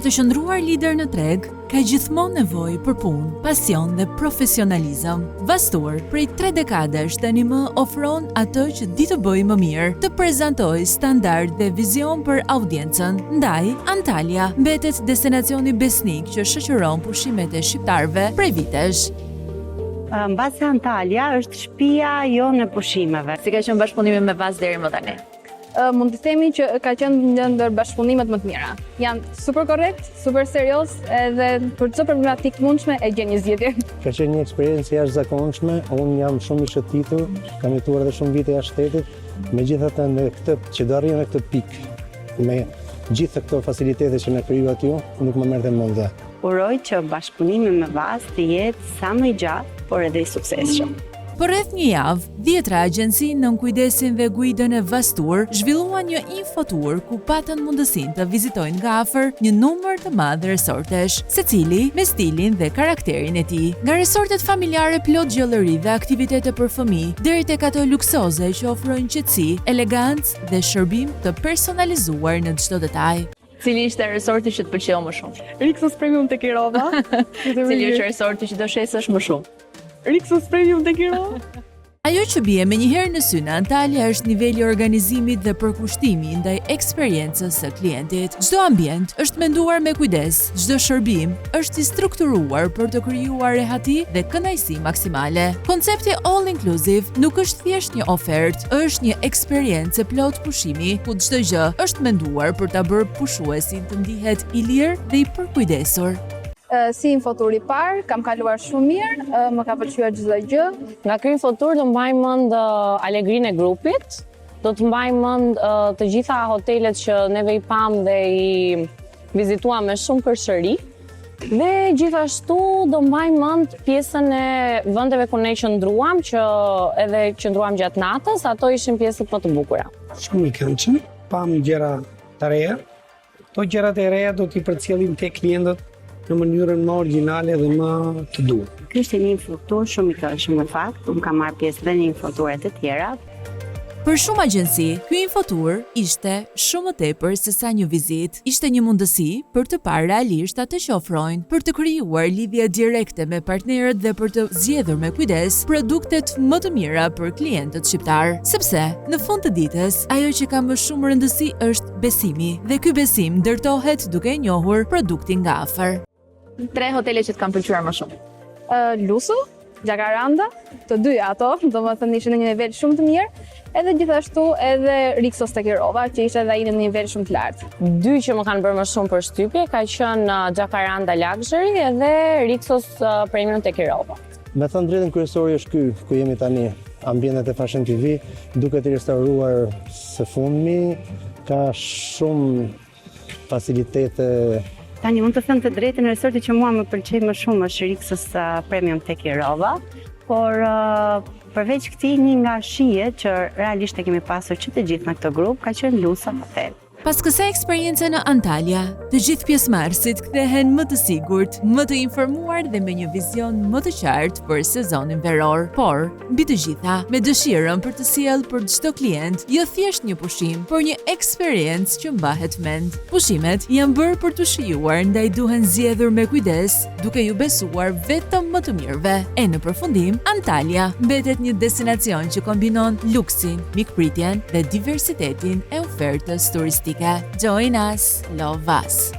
Për të qëndruar lider në treg, ka gjithmonë nevojë për punë, pasion dhe profesionalizëm. Vastur, prej 3 dekadash tani më ofron atë që di të bëjë më mirë, të prezantojë standard dhe vizion për audiencën. Ndaj, Antalya mbetet destinacioni besnik që shoqëron pushimet e shqiptarëve prej vitesh. Mbasi Antalya është shtëpia jonë e pushimeve. Si ka qenë bashkëpunimi me Vas deri më tani? Mund të themi që ka qenë një ndër bashkëpunimet më të mira. Janë super korrekt, super serioz, edhe për çdo problematikë të mundshme e gjen një zgjidhje. Ka qenë një eksperiencë jashtëzakonshme, unë jam shumë i shëtitur, kam jetuar edhe shumë vite jashtë shtetit, megjithatë në këtë që do arrijë në këtë pikë, me gjithë këto facilitete që na krijuat ju, nuk më merrte mend. Uroj që bashkëpunimi me Vas të jetë sa më i gjatë, por edhe i suksesshëm. Për rreth një javë, 10 agjenci nën kujdesin dhe guidën e Vastur zhvilluan një infotur ku patën mundësinë të vizitojnë nga afër një numër të madh resortesh, secili me stilin dhe karakterin e tij. Nga resortet familjare plot gjallëri dhe aktivitete për fëmijë, deri tek ato luksoze që ofrojnë qetësi, elegancë dhe shërbim të personalizuar në çdo detaj. Cili ishte resorti që të pëlqeu më shumë? Rixos Premium te Kirova. Cili është resorti që do shesësh më shumë? Rixos Premium te Kirova. Ajo që bie menjëherë në sy në Antalya është niveli i organizimit dhe përkushtimi ndaj eksperiencës së klientit. Çdo ambient është menduar me kujdes, çdo shërbim është i strukturuar për të krijuar rehati dhe kënaqësi maksimale. Koncepti all inclusive nuk është thjesht një ofertë, është një eksperiencë plot pushimi ku çdo gjë është menduar për ta bërë pushuesin të ndihet i lirë dhe i përkujdesur. Si infotur i parë, kam kaluar shumë mirë, më ka pëlqyer çdo gjë. Nga ky infotur do mbaj mend alegrinë e grupit, do të mbaj mend të gjitha hotelet që neve i pam dhe i vizituam me shumë përsëri. Dhe gjithashtu do mbaj mend pjesën e vendeve ku ne qëndruam, që edhe qëndruam gjatë natës, ato ishin pjesët më të bukura. Shumë i këndshëm, pam gjëra të reja. Këto gjërat e reja do t'i përcjellim tek klientët në mënyrën më origjinale dhe më të duhur. Ky ishte një infotur shumë i këndshëm në fakt, unë kam marrë pjesë dhe në infoture të tjera. Për shumë agjenci, ky infotur ishte shumë më tepër se sa një vizitë. Ishte një mundësi për të parë realisht atë që ofrojnë, për të krijuar lidhje direkte me partnerët dhe për të zgjedhur me kujdes produktet më të mira për klientët shqiptar. Sepse, në fund të ditës, ajo që ka më shumë rëndësi është besimi, dhe ky besim ndërtohet duke njohur produktin nga afër. 3 hotele që të kanë pëlqyer më shumë. Lusu, Jacaranda, të dyja ato, domethënë ishin në një nivel shumë të mirë, edhe gjithashtu edhe Rixos te Kirova, që ishte edhe ai në një nivel shumë të lartë. 2 që më kanë bërë më shumë përshtypje ka qenë Jacaranda Luxury edhe Rixos Premium te Kirova. Me thënë drejtën, kryesori është ky ku jemi tani, ambientet e Fashion TV, duke të restauruar së fundmi, ka shumë facilitete. Tani mund të them të drejtën, resorti që mua më pëlqej më shumë është Rixos Premium te Kirova, por përveç këtij një nga shijet që realisht e kemi pasur që të gjithë në këtë grup ka qenë Lusa Hotel. Pas kësaj eksperience në Antalya, të gjithë pjesëmarrësit kthehen më të sigurt, më të informuar dhe me një vizion më të qartë për sezonin veror. Por, mbi të gjitha, me dëshirën për të sjellë për çdo klient jo thjesht një pushim, por një eksperiencë që mbahet mend. Pushimet janë bërë për të shijuar, ndaj duhen zgjedhur me kujdes, duke ju besuar vetëm më të mirëve. E në përfundim, Antalya mbetet një destinacion që kombinon luksin, mikpritjen dhe diversitetin e ofertës turistike. Join us, love us.